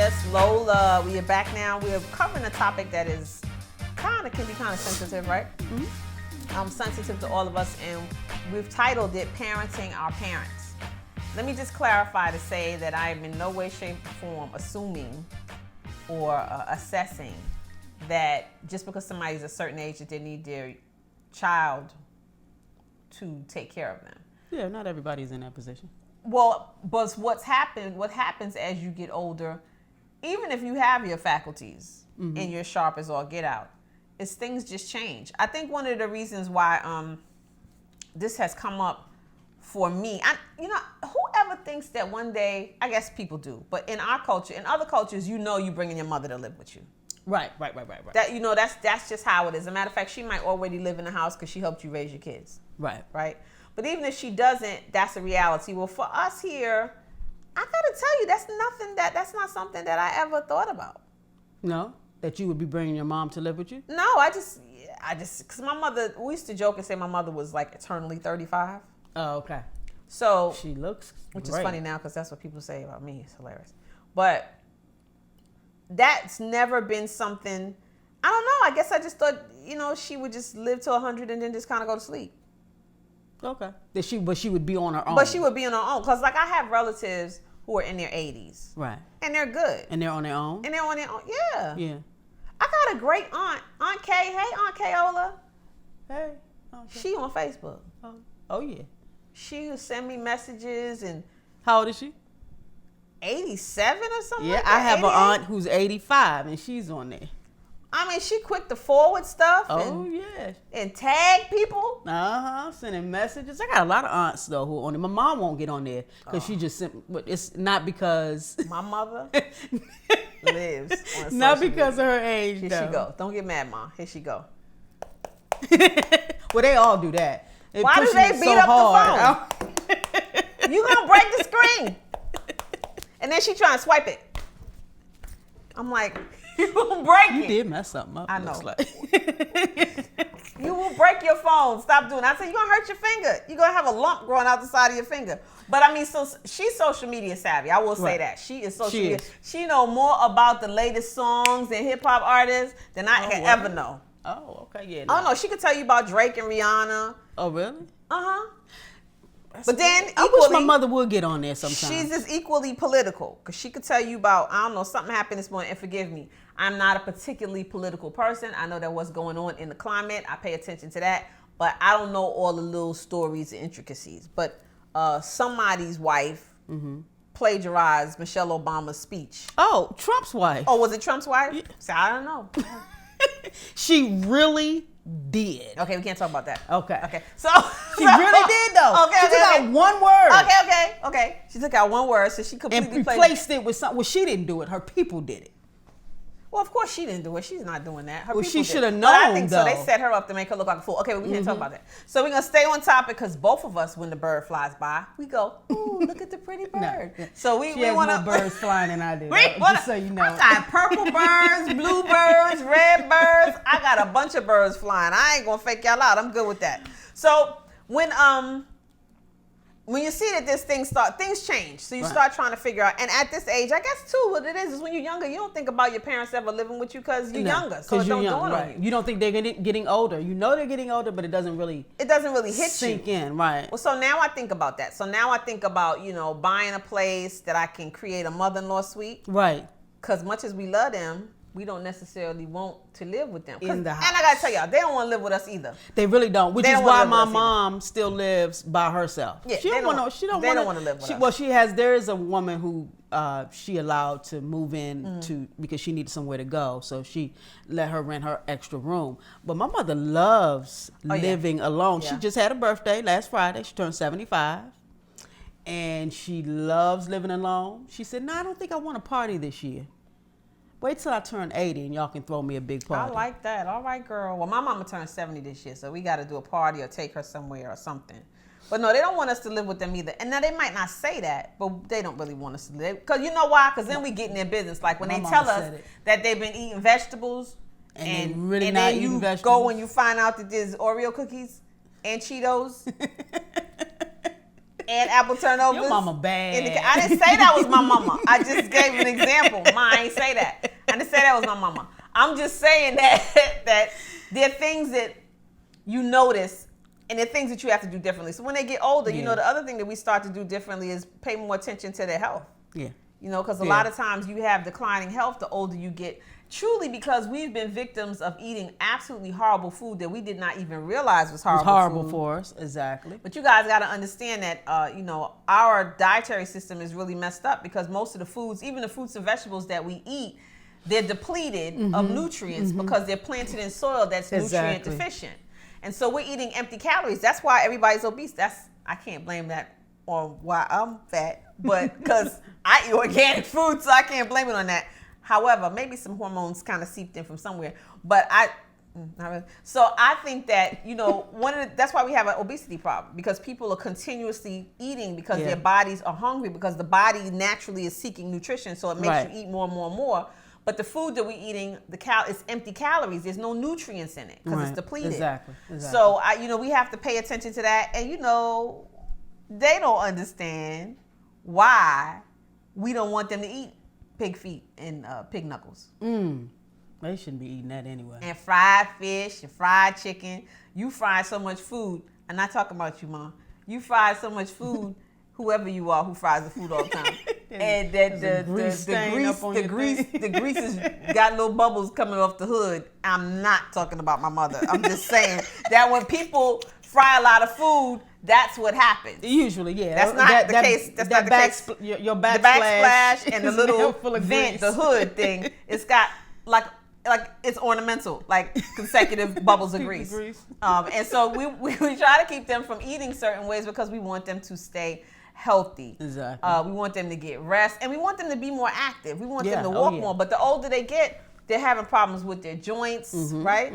just Lola. We are back now. We are covering a topic that is can be kind of sensitive, right? Mm-hmm. Sensitive to all of us, and we've titled it "Parenting Our Parents." Let me just clarify to say that I am in no way, shape, or form assuming or assessing that just because somebody's a certain age that they need their child to take care of them. Yeah, not everybody's in that position. Well, but what happens as you get older, even if you have your faculties and you're sharp as all get out, is things just change. I think one of the reasons why this has come up for me, whoever thinks that one day, I guess people do, but in our culture, in other cultures, you bringing your mother to live with you. Right. That that's just how it is. As a matter of fact, she might already live in the house because she helped you raise your kids. Right. But even if she doesn't, that's a reality. Well, for us here, I gotta tell you, that's not something that I ever thought about. No, that you would be bringing your mom to live with you? No, I just, because my mother, we used to joke and say my mother was like eternally 35. Oh, okay. So she looks which great. Is funny now because that's what people say about me. It's hilarious. But that's never been something, I don't know. I guess I just thought, she would just live to 100 and then just kind of go to sleep. Okay. But she would be on her own. But she would be on her own. Because, I have relatives who are in their 80s. Right. And they're good. And they're on their own? And they're on their own. Yeah. Yeah. I got a great aunt. Aunt Kay. Hey, Aunt Kayola. Hey. Okay. She on Facebook. Oh, yeah. She would send me messages and... How old is she? 87 or something. Yeah, like that. I have 88? an aunt who's 85 and she's on there. I mean, she quick to forward stuff. Yeah. And tag people. Sending messages. I got a lot of aunts though who are on there. My mom won't get on there because she just sent. But it's not because my mother lives on not because media. of her age. Here though. she go. Don't get mad, Mom. Here she go. Well, they all do that. Why do they beat up the phone? You gonna break the screen? And then she trying to swipe it. I'm like, you gonna break it. You did mess something up. I know. Like. You will break your phone. Stop doing it. I said, you're gonna hurt your finger. You're gonna have a lump growing out the side of your finger. But I mean, so she's social media savvy. I will say that. She is social media. She know more about the latest songs and hip hop artists than I can ever know. Oh, okay, yeah. No. Oh no, she could tell you about Drake and Rihanna. Oh, really? But then I wish my mother would get on there sometime. She's just equally political because she could tell you about, I don't know, something happened this morning, and forgive me, I'm not a particularly political person. I know that what's going on in the climate. I pay attention to that, but I don't know all the little stories and intricacies. But somebody's wife plagiarized Michelle Obama's speech. Oh, Trump's wife. Oh, was it Trump's wife? Yeah. So I don't know. She really did. Okay, we can't talk about that. Okay. So she really did though. Okay, she took out one word. Okay. She took out one word, so she completely and replaced it with something. Well, she didn't do it. Her people did it. Well, of course she didn't do it. She's not doing that. Her she should have known. But I think so. They set her up to make her look like a fool. Okay, but we can't talk about that. So we're gonna stay on topic because both of us, when the bird flies by, we go, "Ooh, look at the pretty bird." No. So we has want more birds flying than I do. Just so you know. I got purple birds, blue birds, red birds. I got a bunch of birds flying. I ain't gonna fake y'all out. I'm good with that. So when you see that things change. So you start trying to figure out. And at this age, I guess too, what it is when you're younger, you don't think about your parents ever living with you because you're younger. So it don't dawn on you. You don't think they're getting older. You know they're getting older, but it doesn't really hit sink in, right? Well, so now I think about that. So now I think about, buying a place that I can create a mother-in-law suite. Right. Because much as we love them, we don't necessarily want to live with them. In the house. And I got to tell y'all, they don't want to live with us either. They really don't, which is why my mom still lives by herself. Yeah, they don't want to live with us. Well, there is a woman who she allowed to move in to because she needed somewhere to go. So she let her rent her extra room. But my mother loves living alone. Yeah. She just had a birthday last Friday. She turned 75. And she loves living alone. She said, "No, I don't think I want a party this year. Wait till I turn 80 and y'all can throw me a big party." I like that. All right, girl. Well, my mama turned 70 this year, so we got to do a party or take her somewhere or something. But no, they don't want us to live with them either. And now they might not say that, but they don't really want us to live. Because you know why? Because then we get in their business. Like when they tell us that they've been eating vegetables and then you go and you find out that there's Oreo cookies and Cheetos and apple turnovers. Your mama bad. I didn't say that was my mama. I just gave an example. I ain't say that. I didn't say that was my mama. I'm just saying that there are things that you notice, and there are things that you have to do differently. So when they get older, the other thing that we start to do differently is pay more attention to their health. Yeah. Because a lot of times you have declining health the older you get. Truly, because we've been victims of eating absolutely horrible food that we did not even realize was horrible. It's horrible for us, exactly. But you guys got to understand that, our dietary system is really messed up because most of the foods, even the fruits and vegetables that we eat, they're depleted of nutrients because they're planted in soil that's nutrient deficient. And so we're eating empty calories. That's why everybody's obese. I can't blame that on why I'm fat, but because I eat organic food, so I can't blame it on that. However, maybe some hormones kind of seeped in from somewhere, but not really. So I think that, that's why we have an obesity problem, because people are continuously eating because their bodies are hungry, because the body naturally is seeking nutrition. So it makes you eat more and more and more. But the food that we're eating, it's empty calories. There's no nutrients in it because it's depleted. Exactly. So we have to pay attention to that. And they don't understand why we don't want them to eat pig feet and pig knuckles. They shouldn't be eating that anyway. And fried fish and fried chicken. You fry so much food. I'm not talking about you, Mom. You fry so much food, whoever you are who fries the food all the time. And that the grease has got little bubbles coming off the hood. I'm not talking about my mother. I'm just saying that when people fry a lot of food, that's what happens. Usually, yeah. That's not the case. That's not the case. Your backsplash and the little vent, the hood thing, it's got like it's ornamental, like consecutive bubbles of grease. And so we try to keep them from eating certain ways because we want them to stay healthy. Exactly. We want them to get rest, and we want them to be more active. We want them to walk more. But the older they get, they're having problems with their joints, right?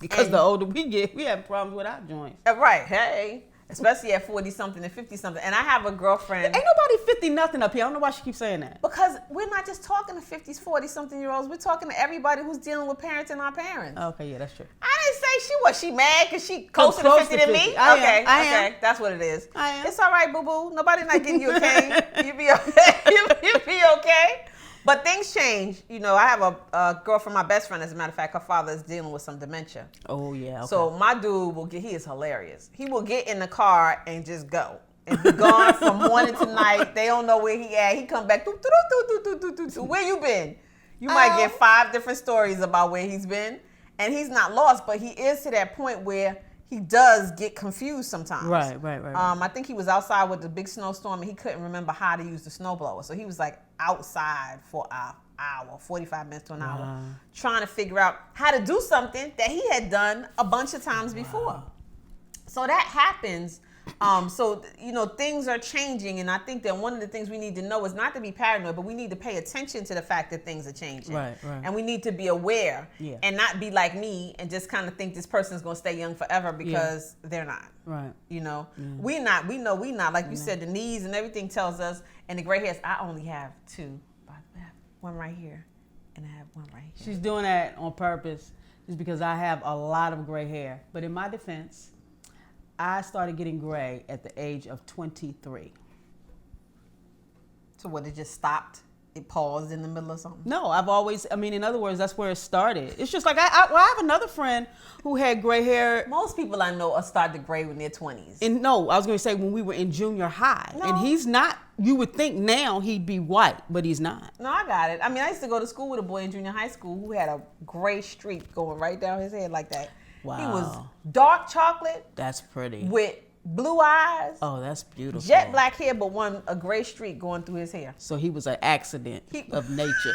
Because the older we get, we have problems with our joints. Right. Hey. Especially at 40-something and 50-something. And I have a girlfriend. Ain't nobody 50 nothing up here. I don't know why she keeps saying that. Because we're not just talking to 50s, 40-something year olds. We're talking to everybody who's dealing with parenting our parents. Okay, yeah, that's true. I didn't say she mad because she closer to 50 than me? I am. That's what it is. I am. It's all right, boo-boo. Nobody not getting you a cane. You be okay. You be okay. But things change. I have a girlfriend, my best friend, as a matter of fact, her father is dealing with some dementia. Oh, yeah. Okay. So my dude he is hilarious. He will get in the car and just go. And be gone from morning to night. They don't know where he at. He come back. Where you been? You might get 5 different stories about where he's been. And he's not lost, but he is to that point where he does get confused sometimes. Right. I think he was outside with the big snowstorm and he couldn't remember how to use the snowblower. So he was like outside for an hour, 45 minutes to an hour, trying to figure out how to do something that he had done a bunch of times before. So that happens. Things are changing, and I think that one of the things we need to know is not to be paranoid, but we need to pay attention to the fact that things are changing. Right. And we need to be aware and not be like me and just kind of think this person's going to stay young forever because they're not. Right. We know we not. Like you said, the knees and everything tells us, and the gray hairs, I only have 2. I have one right here, and I have one right here. She's doing that on purpose just because I have a lot of gray hair. But in my defense, I started getting gray at the age of 23. So what, it just stopped? It paused in the middle of something? No, in other words, that's where it started. It's just like, I have another friend who had gray hair. Most people I know are starting to gray in their 20s. And no, I was going to say when we were in junior high. No. And he's not, you would think now he'd be white, but he's not. No, I got it. I used to go to school with a boy in junior high school who had a gray streak going right down his head like that. Wow. He was dark chocolate. That's pretty. With blue eyes. Oh, that's beautiful. Jet black hair, but a gray streak going through his hair. So he was an accident of nature.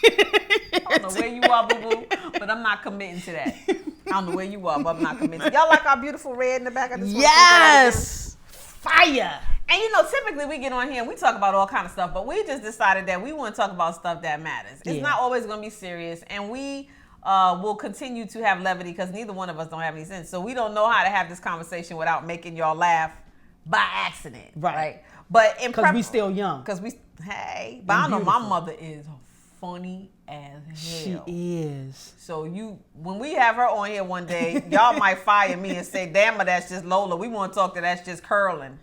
I don't know where you are, boo-boo, but I'm not committing to that. I don't know where you are, but I'm not committing. Y'all like our beautiful red in the back of this? Yes! Fire! And typically we get on here and we talk about all kind of stuff, but we just decided that we want to talk about stuff that matters. It's not always going to be serious, and we will continue to have levity because neither one of us don't have any sense. So we don't know how to have this conversation without making y'all laugh by accident. Right? But because we still young. But I know my mother is funny as She hell. is. So when we have her on here one day, y'all might fire me and say, damn it, that's just Lola. We want to talk to that's just curling.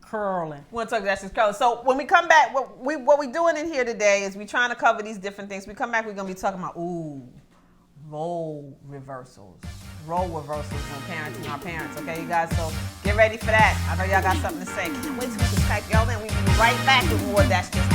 Curling. We want to talk to that's just curling. So when we come back, what we doing in here today is we trying to cover these different things. We come back, we're going to be talking about, role reversals. Role reversals when parenting our parents. Okay, you guys? So get ready for that. I know y'all got something to say. Can't wait till we can Skype y'all in. We'll be right back with more That's Just